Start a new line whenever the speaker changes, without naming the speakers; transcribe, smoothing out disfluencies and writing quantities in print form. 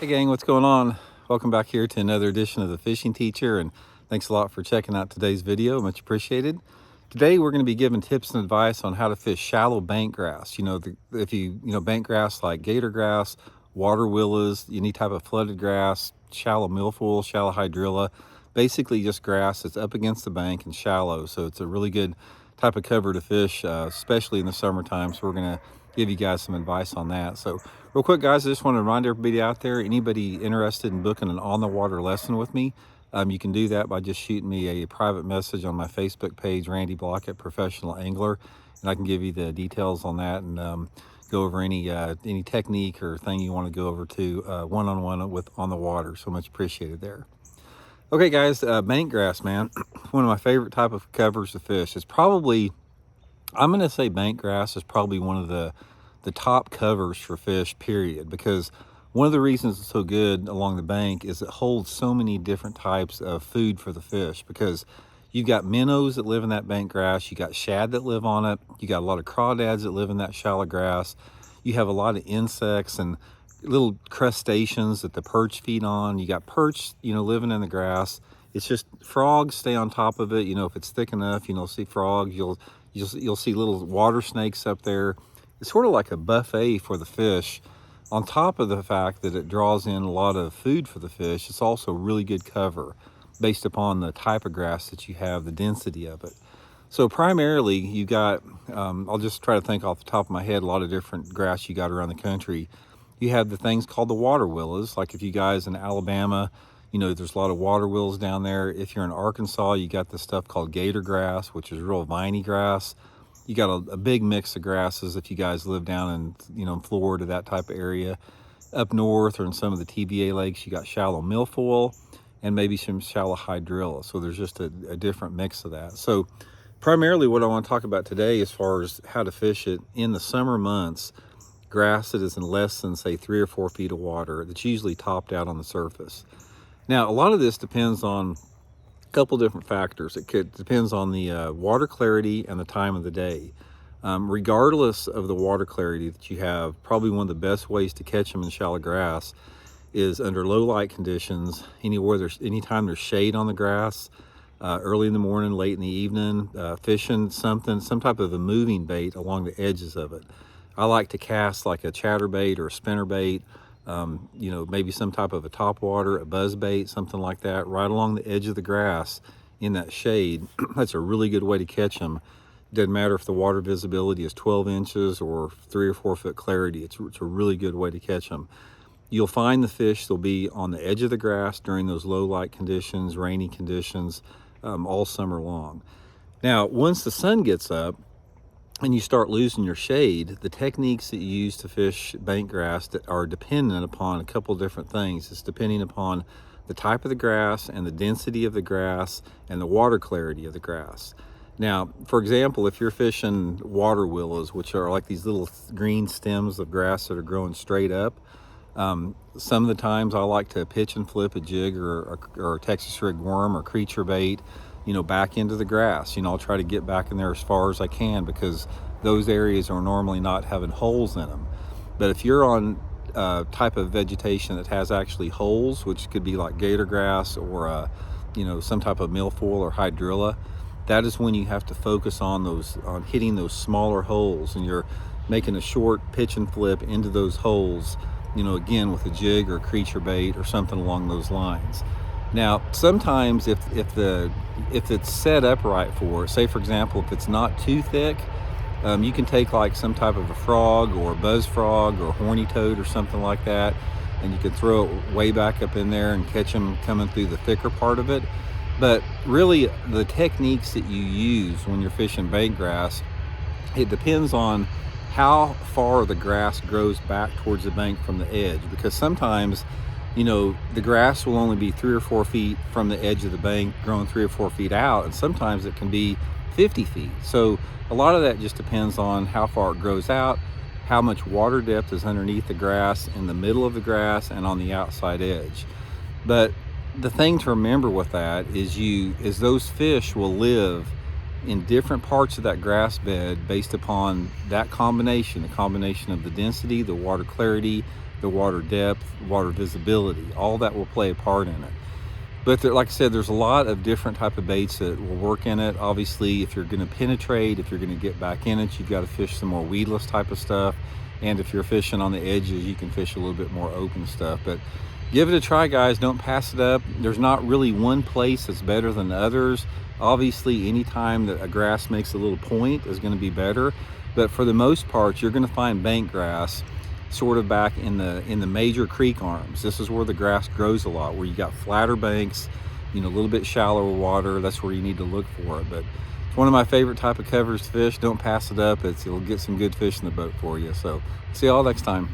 Hey gang, what's going on? Welcome back here to another edition of The Fishing Teacher, and thanks a lot for checking out today's video. Much appreciated. Today we're going to be giving tips and advice on how to fish shallow bank grass. If you bank grass like gator grass, water willows, any type of flooded grass, shallow milfoil, shallow hydrilla, basically just grass that's up against the bank and shallow. So it's a really good type of cover to fish, especially in the summertime. So we're going to give you guys some advice on that. So real quick, guys, I just want to remind everybody out there, anybody interested in booking an on-the-water lesson with me, you can do that by just shooting me a private message on my Facebook page, Randy Blockett, Professional Angler, and I can give you the details on that and go over any technique or thing you want to go over to one-on-one with on the water. So much appreciated there. Okay, guys, bank grass, man, one of my favorite type of covers to fish. It's probably, I'm going to say bank grass is probably one of the top covers for fish, period, because one of the reasons it's so good along the bank is it holds so many different types of food for the fish, because you've got minnows that live in that bank grass, you got shad that live on it, you got a lot of crawdads that live in that shallow grass, you have a lot of insects and little crustaceans that the perch feed on. You got perch, living in the grass. It's just frogs stay on top of it. If it's thick enough, see frogs. You'll see little water snakes up there. It's sort of like a buffet for the fish. On top of the fact that it draws in a lot of food for the fish, it's also really good cover based upon the type of grass that you have, the density of it. So primarily you got, I'll just try to think off the top of my head, a lot of different grass you got around the country. You have the things called the water willows. Like if you guys in Alabama, there's a lot of water willows down there. If you're in Arkansas, you got this stuff called gator grass, which is real viney grass. You got a big mix of grasses if you guys live down in Florida, that type of area. Up north or in some of the TVA lakes, you got shallow milfoil and maybe some shallow hydrilla. So there's just a different mix of that. So primarily what I want to talk about today, as far as how to fish it in the summer months, grass that is in less than, say, 3 or 4 feet of water, that's usually topped out on the surface. Now, a lot of this depends on a couple different factors. Depends on the water clarity and the time of the day. Regardless of the water clarity that you have, probably one of the best ways to catch them in shallow grass is under low light conditions, anytime there's shade on the grass, early in the morning, late in the evening, fishing some type of a moving bait along the edges of it. I like to cast like a chatterbait or a spinnerbait, maybe some type of a topwater, a buzz bait, something like that, right along the edge of the grass in that shade. That's a really good way to catch them. Doesn't matter if the water visibility is 12 inches or 3 or 4 foot clarity. It's a really good way to catch them. You'll find the fish, they'll be on the edge of the grass during those low light conditions, rainy conditions, all summer long. Now, once the sun gets up, and you start losing your shade, the techniques that you use to fish bank grass that are dependent upon a couple different things. It's depending upon the type of the grass and the density of the grass and the water clarity of the grass. Now, for example, if you're fishing water willows, which are like these little green stems of grass that are growing straight up, some of the times I like to pitch and flip a jig or a Texas rig worm or creature bait, back into the grass. I'll try to get back in there as far as I can, because those areas are normally not having holes in them. But if you're on a type of vegetation that has actually holes, which could be like gator grass or some type of milfoil or hydrilla, that is when you have to focus on hitting those smaller holes, and you're making a short pitch and flip into those holes, again with a jig or a creature bait or something along those lines. Now, sometimes if it's set up right for it, say for example, if it's not too thick, you can take like some type of a frog or a buzz frog or a horny toad or something like that, and you can throw it way back up in there and catch them coming through the thicker part of it. But really, the techniques that you use when you're fishing bank grass, it depends on how far the grass grows back towards the bank from the edge, because sometimes the grass will only be 3 or 4 feet from the edge of the bank, growing 3 or 4 feet out, and sometimes it can be 50 feet. So a lot of that just depends on how far it grows out, how much water depth is underneath the grass, in the middle of the grass, and on the outside edge. But the thing to remember with that is those fish will live in different parts of that grass bed based upon that combination, the combination of the density, the water clarity, the water depth, water visibility. All that will play a part in it. But like I said, there's a lot of different type of baits that will work in it. Obviously, if you're going to penetrate, if you're going to get back in it, you've got to fish some more weedless type of stuff. And if you're fishing on the edges, you can fish a little bit more open stuff. But give it a try, guys. Don't pass it up. There's not really one place that's better than others. Obviously, anytime that a grass makes a little point is going to be better. But for the most part, you're going to find bank grass sort of back in the major creek arms. This is where the grass grows a lot, where you got flatter banks, you know, a little bit shallower water. That's where you need to look for it. But it's one of my favorite type of covers to fish. Don't pass it up. It'll get some good fish in the boat for you. So see y'all next time.